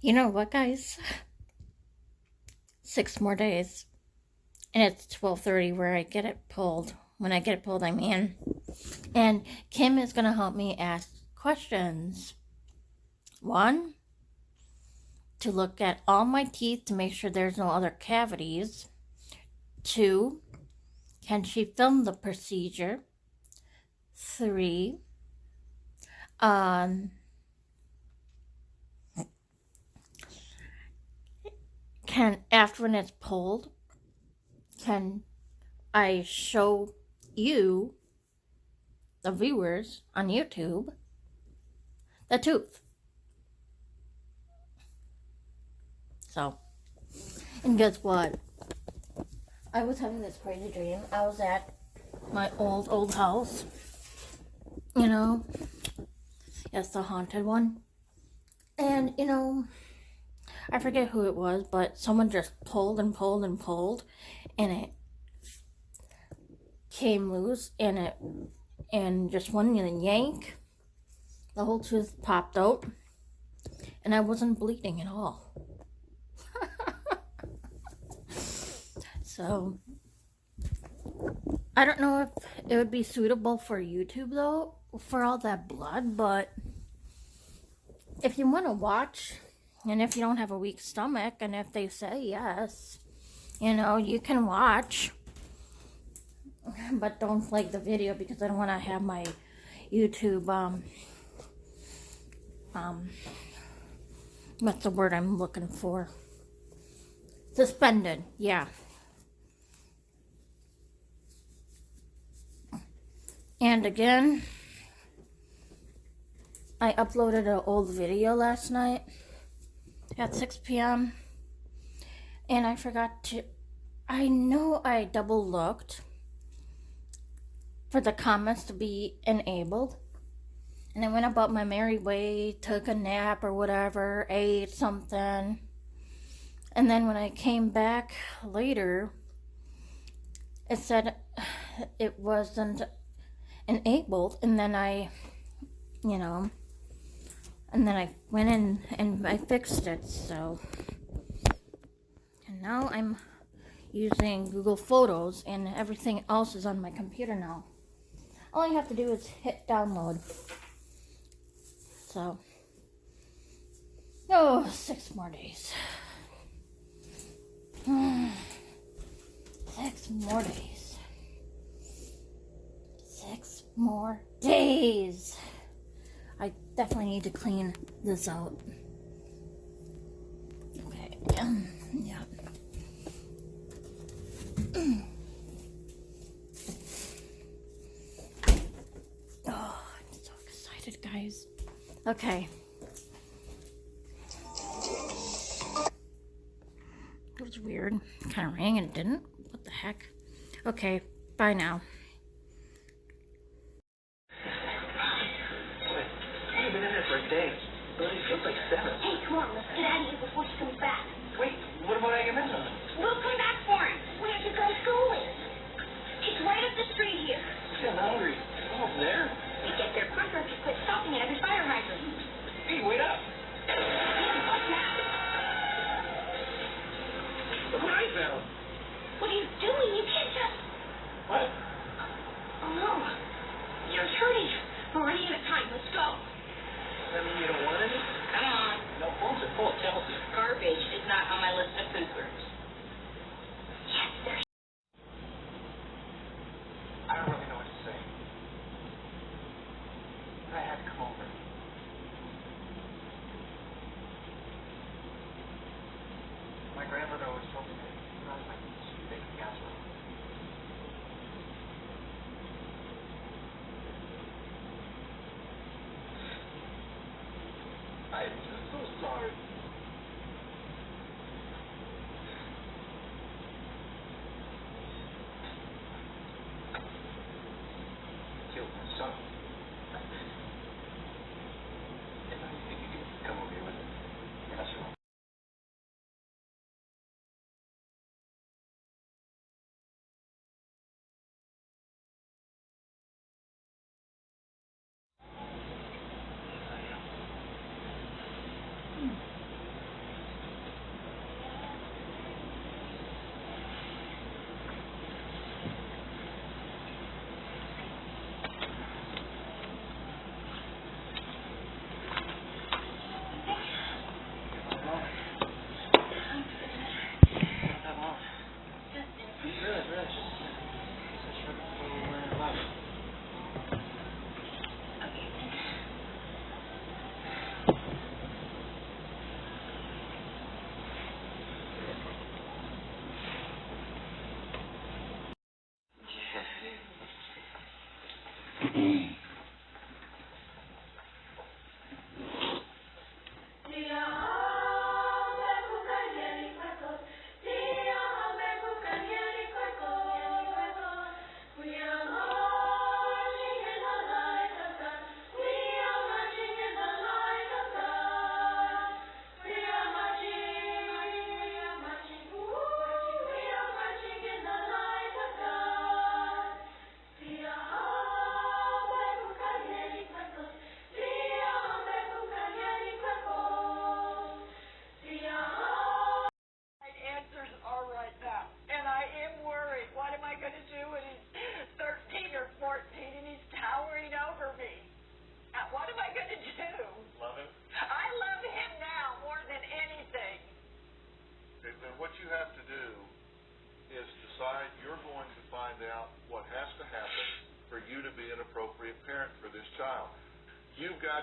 You know what, guys? 6 more days, and it's 12:30 where I get it pulled. When I get it pulled, I'm in. And Kim is gonna help me ask questions. One, to look at all my teeth to make sure there's no other cavities. Two, can she film the procedure? Three, um, can after when it's pulled, can I show you, the viewers on YouTube, the tooth? So, and guess what? I was having this crazy dream. I was at my old house, you know, yes, the haunted one. And, I forget who it was, but someone just pulled and pulled and pulled, and it came loose, and just one yank, the whole tooth popped out, and I wasn't bleeding at all. So, I don't know if it would be suitable for YouTube, though, for all that blood, but if you want to watch, and if you don't have a weak stomach, and if they say yes, you can watch, but don't like the video because I don't want to have my YouTube, what's the word I'm looking for? Suspended, yeah. And again, I uploaded an old video last night at 6 p.m. and I forgot to, I know I double looked for the comments to be enabled. And I went about my merry way, took a nap or whatever, ate something. And then when I came back later, it said it wasn't enabled. And then I went in and I fixed it. So, and now I'm using Google Photos, and everything else is on my computer now. All I have to do is hit download. So, 6 more days. 6 more days. 6 more days. I definitely need to clean this out. Okay, yeah. Oh, I'm so excited, guys. Okay. It was weird. Kind of rang and it didn't. What the heck? Okay, bye now. I've been in there for a day. It only feels like 7. Hey, come on, let's get out of here before she comes back. Wait, what about Agamemnon? We'll come back for him. We have to go schooling. It's right up the street here. I'm hungry. Oh, there? We get there quicker if you quit stopping at every fire hydrant. Hey, wait up. What now? Look what I found. What are you doing? You can't just... What? Oh, no. You're hurting. We're running out of time. Let's go. Does that mean you don't want any? Come on. No, phones are full of Chelsea. Garbage is not on my list of food groups. Yes, there's... I don't really know what to say. I had to come over. My grandmother always told me that I was like sweet baking gasoline. I'm just so sorry. Killed my son. If anything, you can come over here with me. That's all.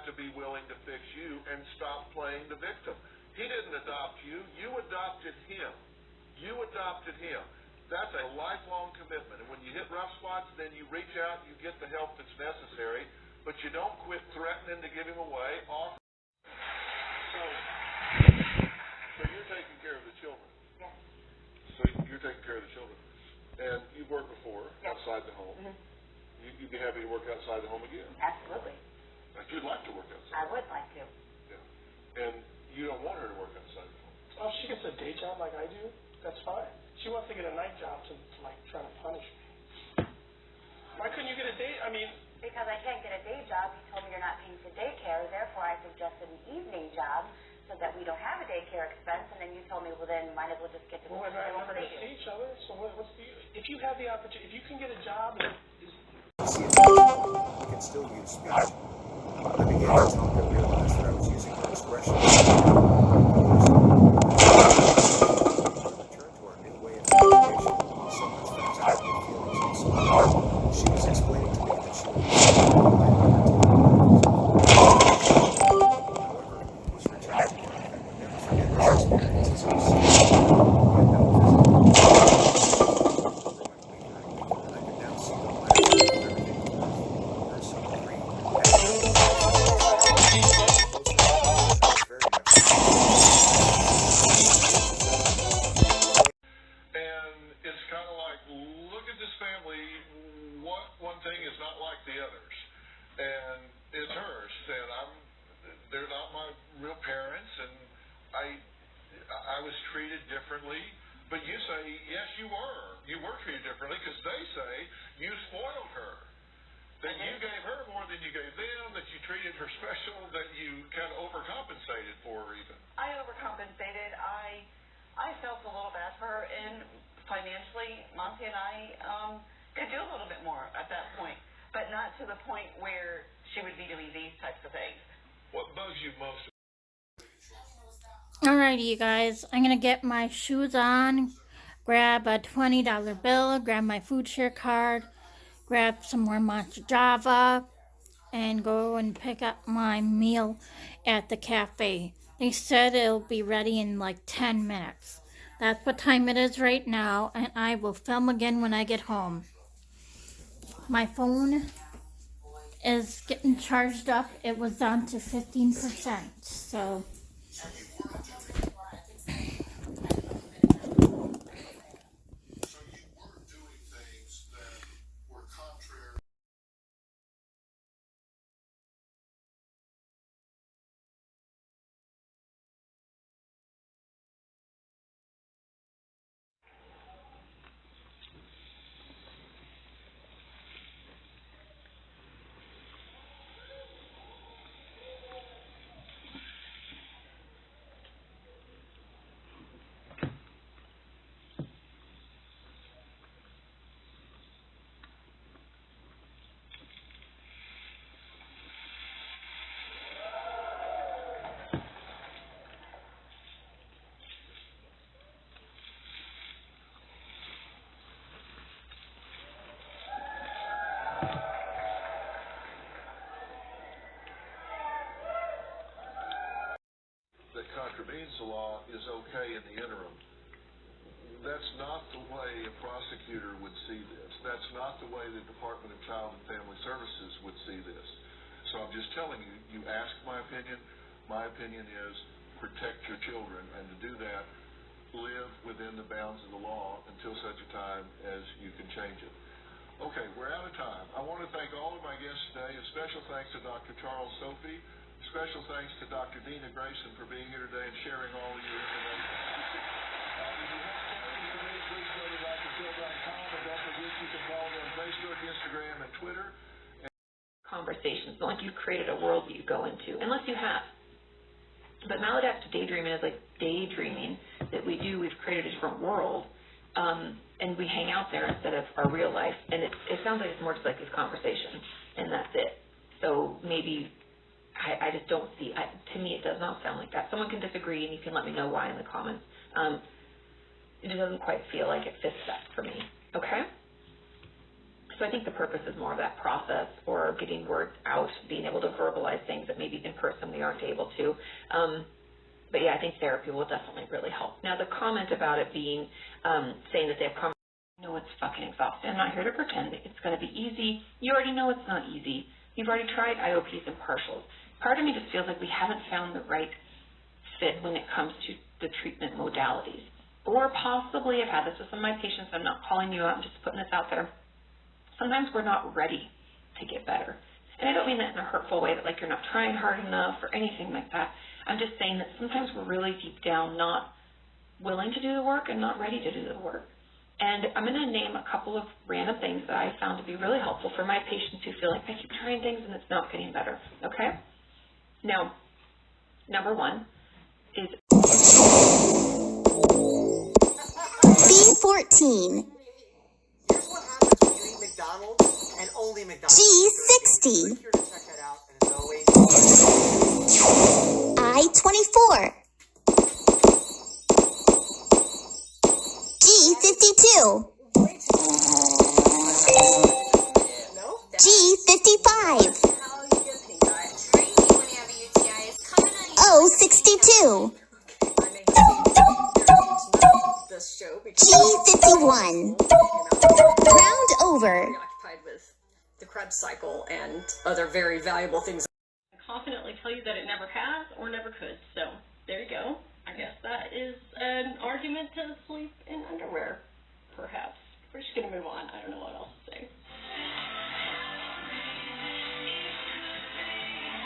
to be willing to fix you and stop playing the victim. He didn't adopt you. You adopted him. You adopted him. That's a lifelong commitment. And when you hit rough spots, then you reach out, you get the help that's necessary, but you don't quit threatening to give him away. So you're taking care of the children. Yes. So you're taking care of the children. And you've worked before outside the home. Mm-hmm. You'd be happy to work outside the home again. Absolutely. Like you'd like to work outside. I would like to. Yeah. And you don't want her to work outside the home. Well, if she gets a day job like I do, that's fine. She wants to get a night job to like try to punish me. Why couldn't you get a day? I mean, Because I can't get a day job, you told me you're not paying for daycare, therefore I suggested an evening job so that we don't have a daycare expense, and then you told me, well, then might as well just get to well, we're not going to see each other. So what's the? If you have the opportunity, if you can get a job, We can still use speech. I began to talk and realized that I was using her expression. Return to our new way of communication. So much faster with feelings and so she was explaining to me that she would be however, it was her child. I would never forget those experiences of seeing her and no and I could now see the last of everything her son free. And it's kind of like, look at this family. What one thing is not like the others, and it's hers. And they're not my real parents, and I was treated differently. But you say, yes, you were treated differently because they say you spoiled her. That you gave her more than you gave them, that you treated her special, that you kind of overcompensated for her even. I overcompensated. I felt a little bad for her, and financially, Monty and I could do a little bit more at that point, but not to the point where she would be doing these types of things. What bugs you most? Alrighty, you guys. I'm gonna get my shoes on, grab a $20 bill, grab my food share card, grab some more matcha java, and go and pick up my meal at the cafe. They said it'll be ready in like 10 minutes. That's what time it is right now, and I will film again when I get home. My phone is getting charged up. It was down to 15%, so... that contravenes the law is okay in the interim. That's not the way a prosecutor would see this. That's not the way the Department of Child and Family Services would see this. So I'm just telling you, you asked my opinion. My opinion is protect your children, and to do that, live within the bounds of the law until such a time as you can change it. Okay, we're out of time. I want to thank all of my guests today. A special thanks to Dr. Charles Sophie. Special thanks to Dr. Dina Grayson for being here today and sharing all of your information. If you want questions for me, please go to drphil.com, and don't forget you can follow me on Facebook, Instagram, and Twitter. Conversations, not like you've created a world that you go into, unless you have. But maladaptive daydreaming is like daydreaming that we've created a different world, and we hang out there instead of our real life. And it sounds like it's more just like this conversation, and that's it. So maybe I just don't see, to me it does not sound like that. Someone can disagree, and you can let me know why in the comments. It just doesn't quite feel like it fits that for me, okay? So I think the purpose is more of that process, or getting words out, being able to verbalize things that maybe in person we aren't able to. But yeah, I think therapy will definitely really help. Now the comment about it being, saying that they have I know it's fucking exhausting. I'm not here to pretend that it's going to be easy. You already know it's not easy. You've already tried IOPs and partials. Part of me just feels like we haven't found the right fit when it comes to the treatment modalities. Or possibly, I've had this with some of my patients, I'm not calling you out, I'm just putting this out there. Sometimes we're not ready to get better. And I don't mean that in a hurtful way, that like you're not trying hard enough or anything like that. I'm just saying that sometimes we're really deep down not willing to do the work and not ready to do the work. And I'm going to name a couple of random things that I found to be really helpful for my patients who feel like I keep trying things and it's not getting better, okay? Now, number one is B14. Here's what happens when you eat McDonald's and only McDonald's. G60. Click here to check that out, and as always, I24. G52. G55. O62. G51. Round over. Preoccupied with the Krebs cycle and other very valuable things. I confidently tell you that it never has or never could. So there you go. I guess that is an argument to sleep in underwear, perhaps. We're just going to move on. I don't know what else to say.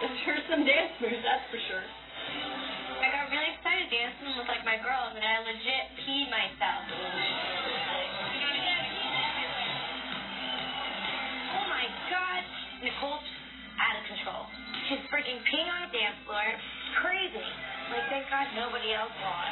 Let's hear some dance moves, that's for sure. I got really excited dancing with like my girls, and I legit peed myself. Oh my God, Nicole's out of control. She's freaking peeing on the dance floor. It's crazy. Like, thank God nobody else saw it.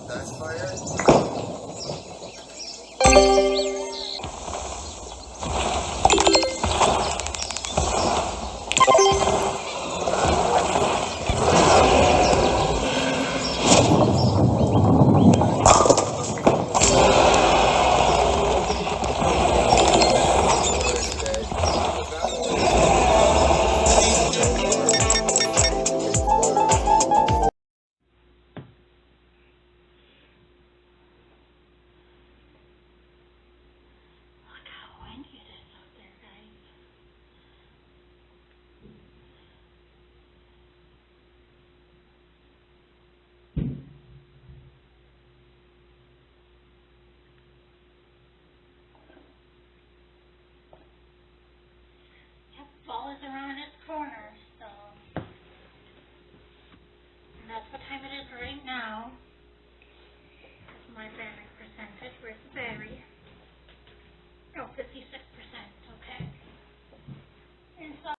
that's fire. Look how windy it is out there, guys. Yep, fall is around its corner, so. And that's what time it is right now. My barometric percentage, where's the berry? Oh, 56%, okay. And so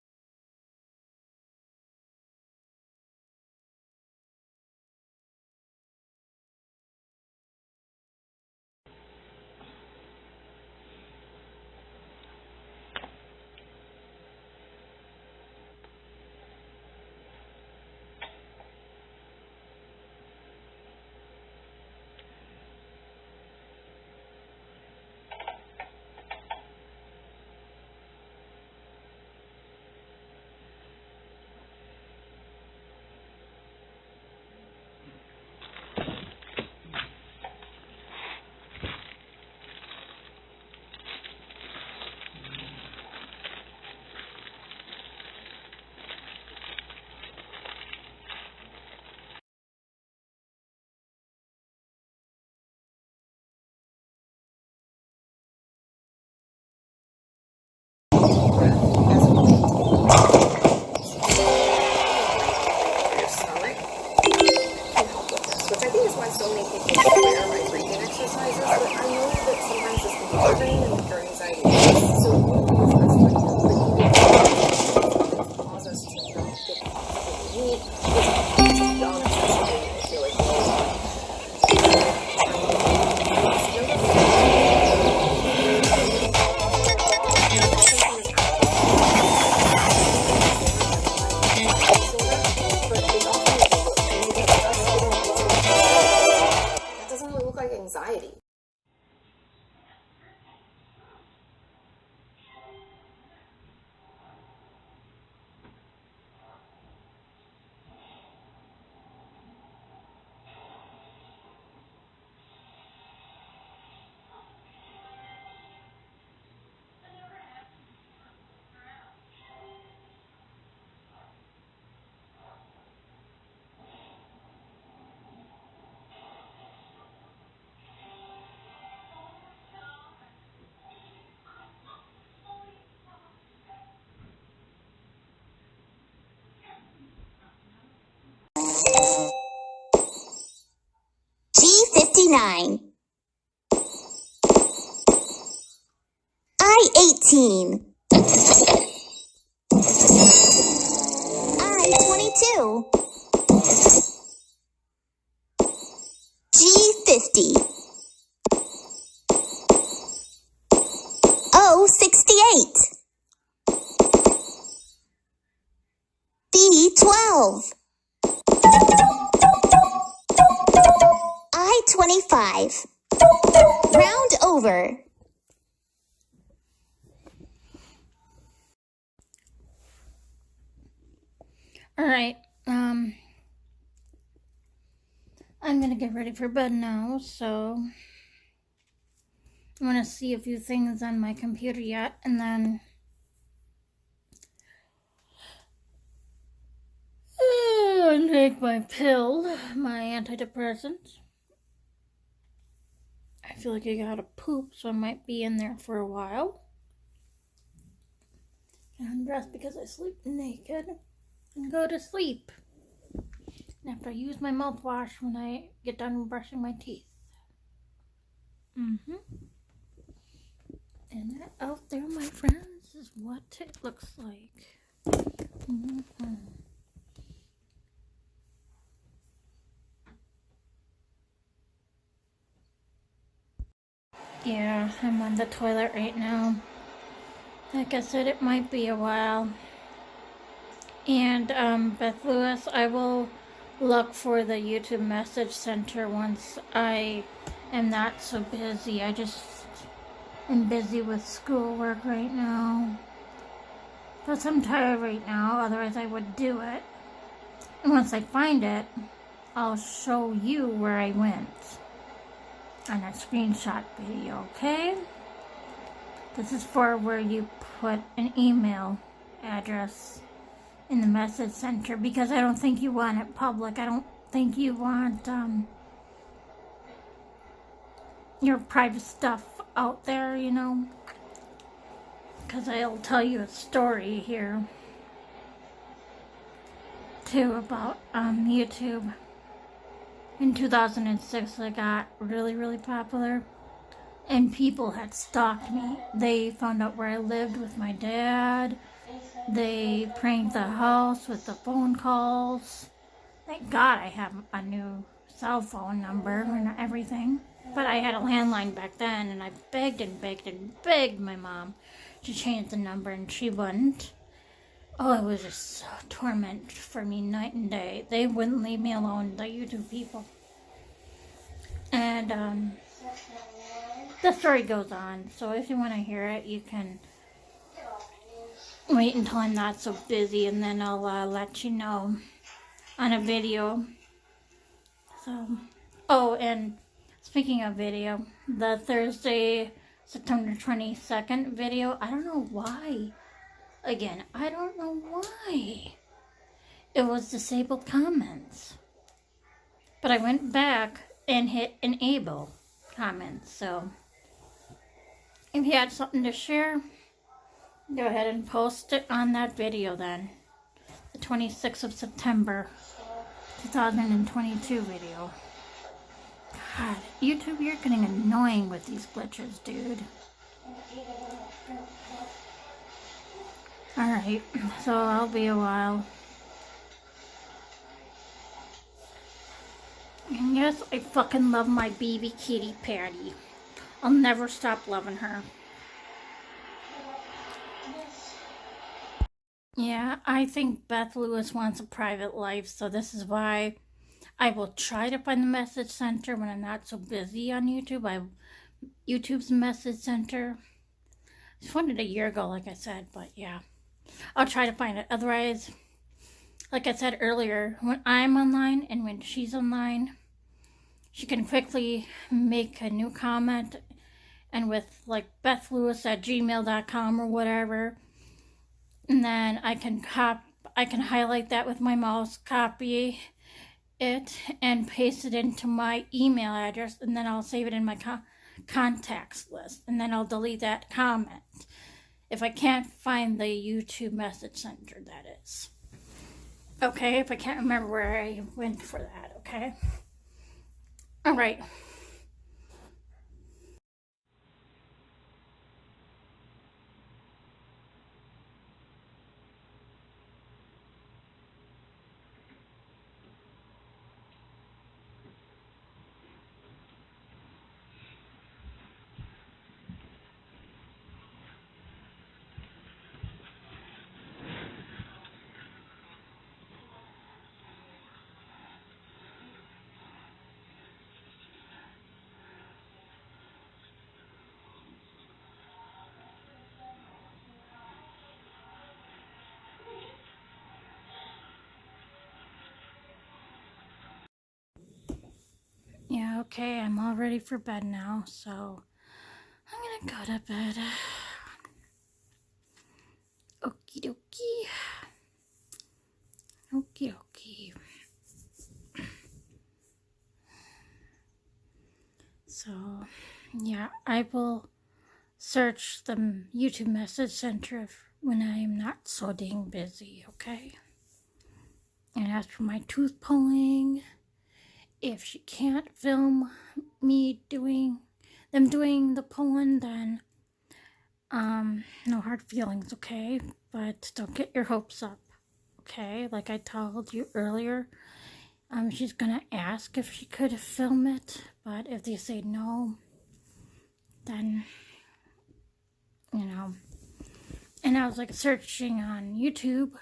Which I think is why so many people swear by breathing exercises, but I know that sometimes this can be triggering and your anxiety. So really, that's why you cause us to not get what we need, which don't necessarily feel like G59. I-18. I-22. G50. O-68. B-12. I-25. Round over. Alright, I'm gonna get ready for bed now, so I'm gonna see a few things on my computer yet, and then take my pill, my antidepressant. I feel like I gotta poop, so I might be in there for a while. And undress because I sleep naked and go to sleep. And after I use my mouthwash when I get done brushing my teeth. And that out there, my friends, is what it looks like. Yeah, I'm on the toilet right now. Like I said, it might be a while. And Beth Lewis, I will look for the YouTube message center once I am not so busy. I just am busy with schoolwork right now. Plus I'm tired right now, otherwise I would do it. And once I find it, I'll show you where I went on a screenshot video, okay? This is for where you put an email address in the message center, because I don't think you want it public. I don't think you want your private stuff out there, you know, because I'll tell you a story here too about YouTube. In 2006 I got really popular, and people had stalked me. They found out where I lived with my dad. They pranked the house with the phone calls. Thank God I have a new cell phone number and everything. But I had a landline back then, and I begged and begged and begged my mom to change the number, and she wouldn't. Oh, it was just so torment for me night and day. They wouldn't leave me alone, the YouTube people. And the story goes on, so if you want to hear it, you can wait until I'm not so busy, and then I'll let you know on a video. So, oh, and speaking of video, the Thursday, September 22nd video, I don't know why. Again, I don't know why it was disabled comments. But I went back and hit enable comments. So if you had something to share, go ahead and post it on that video then. The 26th of September 2022 video. God, YouTube, you're getting annoying with these glitches, dude. Alright, so I'll be a while. And yes, I fucking love my baby kitty Patty. I'll never stop loving her. Yeah, I think Beth Lewis wants a private life, so this is why I will try to find the message center when I'm not so busy on YouTube. YouTube's message center. I found it a year ago, like I said, but yeah. I'll try to find it. Otherwise, like I said earlier, when I'm online and when she's online, she can quickly make a new comment, and with like bethlewis@gmail.com or whatever, and then I can highlight that with my mouse, copy it, and paste it into my email address, and then I'll save it in my contacts list, and then I'll delete that comment if I can't find the YouTube message center, that is. Okay, if I can't remember where I went for that, okay? All right. Yeah, okay, I'm all ready for bed now, so I'm gonna go to bed. Okie dokie. Okie dokie. So, yeah, I will search the YouTube message center when I am not so dang busy, okay? And as for my tooth pulling, if she can't film me doing the pulling, then no hard feelings, okay? But don't get your hopes up, okay? Like I told you earlier, she's gonna ask if she could film it, but if they say no, then, you know. And I was like searching on YouTube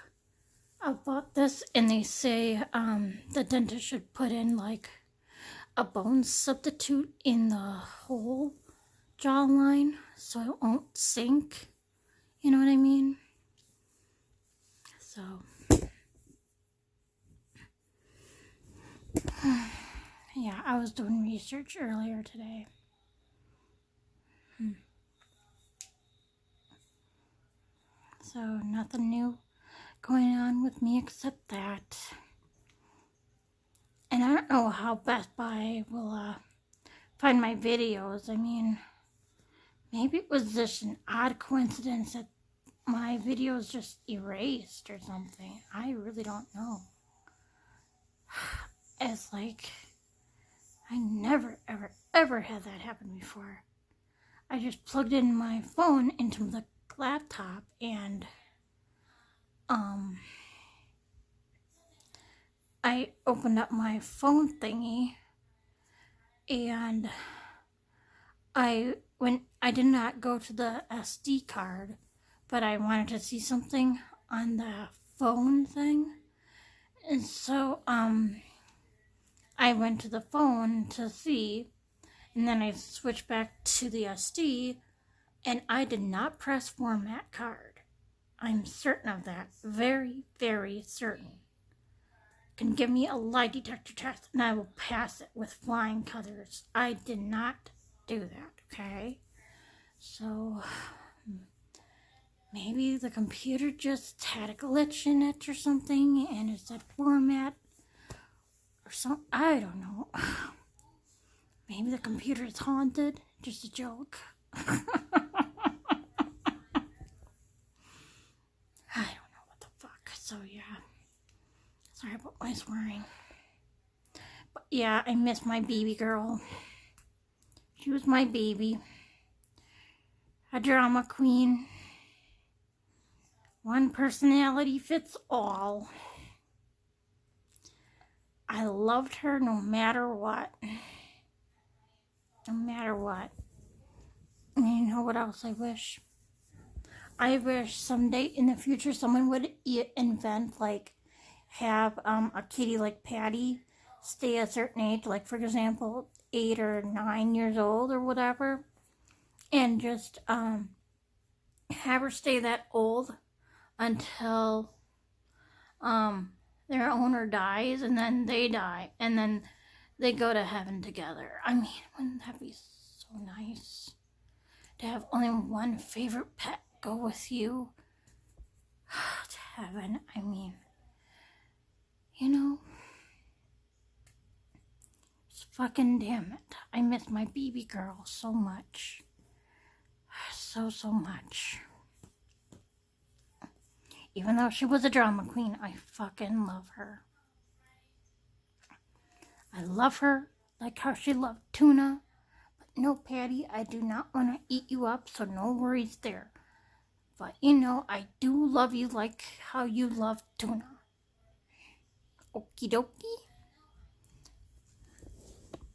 about this, and they say the dentist should put in like a bone substitute in the whole jawline so it won't sink. You know what I mean? So yeah, I was doing research earlier today. So nothing new going on with me except that. And I don't know how Best Buy will find my videos. I mean, maybe it was just an odd coincidence that my videos just erased or something. I really don't know. It's like, I never, ever, ever had that happen before. I just plugged in my phone into the laptop and I opened up my phone thingy and I did not go to the SD card, but I wanted to see something on the phone thing. And so I went to the phone to see, and then I switched back to the SD, and I did not press format card. I'm certain of that. Very, very certain. Can give me a lie detector test and I will pass it with flying colors. I did not do that, okay? So maybe the computer just had a glitch in it or something and it said format or something. I don't know. Maybe the computer is haunted. Just a joke. I don't know what the fuck. So yeah. Sorry about my swearing. But yeah, I miss my baby girl. She was my baby. A drama queen. One personality fits all. I loved her no matter what. No matter what. And you know what else I wish? I wish someday in the future someone would invent, like, have a kitty like Patty stay a certain age, like for example 8 or 9 years old or whatever, and just have her stay that old until their owner dies, and then they die, and then they go to heaven together. I mean, wouldn't that be so nice to have only one favorite pet go with you to heaven? I mean, you know, just fucking damn it. I miss my baby girl so much. So much. Even though she was a drama queen, I fucking love her. I love her like how she loved Tuna. But no, Patty, I do not want to eat you up, so no worries there. But you know, I do love you like how you love Tuna. Okie dokie.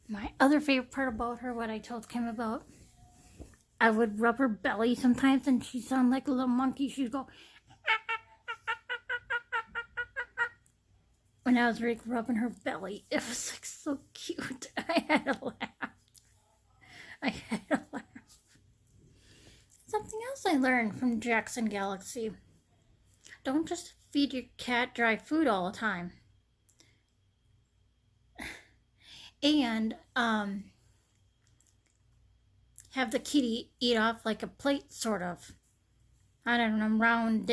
My other favorite part about her, what I told Kim about, I would rub her belly sometimes and she'd sound like a little monkey. She'd go, when I was like rubbing her belly. It was like so cute. I had to laugh. Something else I learned from Jackson Galaxy. Don't just feed your cat dry food all the time. And have the kitty eat off like a plate, sort of. I don't know, round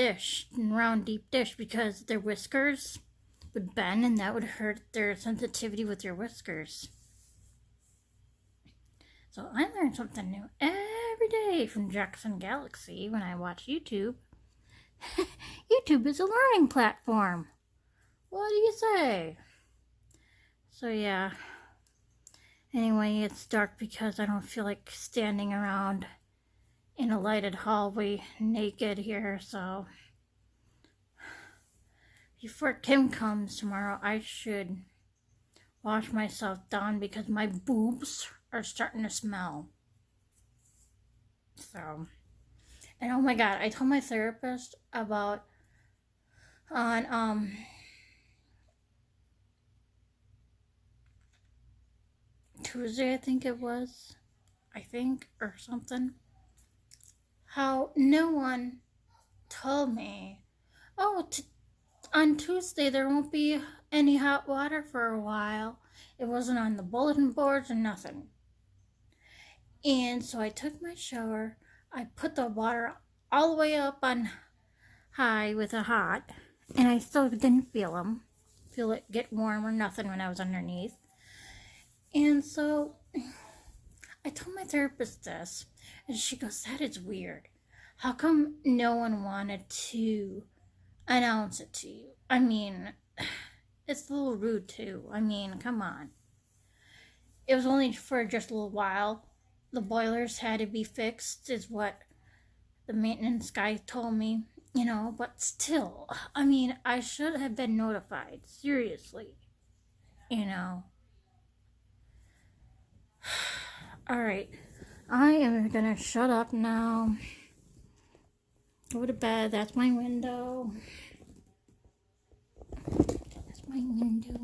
deep dish, because their whiskers would bend and that would hurt their sensitivity with your whiskers. So I learn something new every day from Jackson Galaxy when I watch YouTube. YouTube is a learning platform. What do you say? So yeah. Anyway, it's dark because I don't feel like standing around in a lighted hallway naked here, so before Kim comes tomorrow, I should wash myself down because my boobs are starting to smell. So, and oh my god, I told my therapist about on Tuesday, I think it was, or something, how no one told me, oh, on Tuesday there won't be any hot water for a while. It wasn't on the bulletin boards or nothing. And so I took my shower, I put the water all the way up on high with a hot, and I still didn't feel it get warm or nothing when I was underneath. And so I told my therapist this, and she goes, that is weird. How come no one wanted to announce it to you? I mean, it's a little rude too. I mean, come on. It was only for just a little while. The boilers had to be fixed, is what the maintenance guy told me, you know, but still, I mean, I should have been notified, seriously, you know. Alright, I am gonna shut up now. Go to bed. That's my window. That's my window.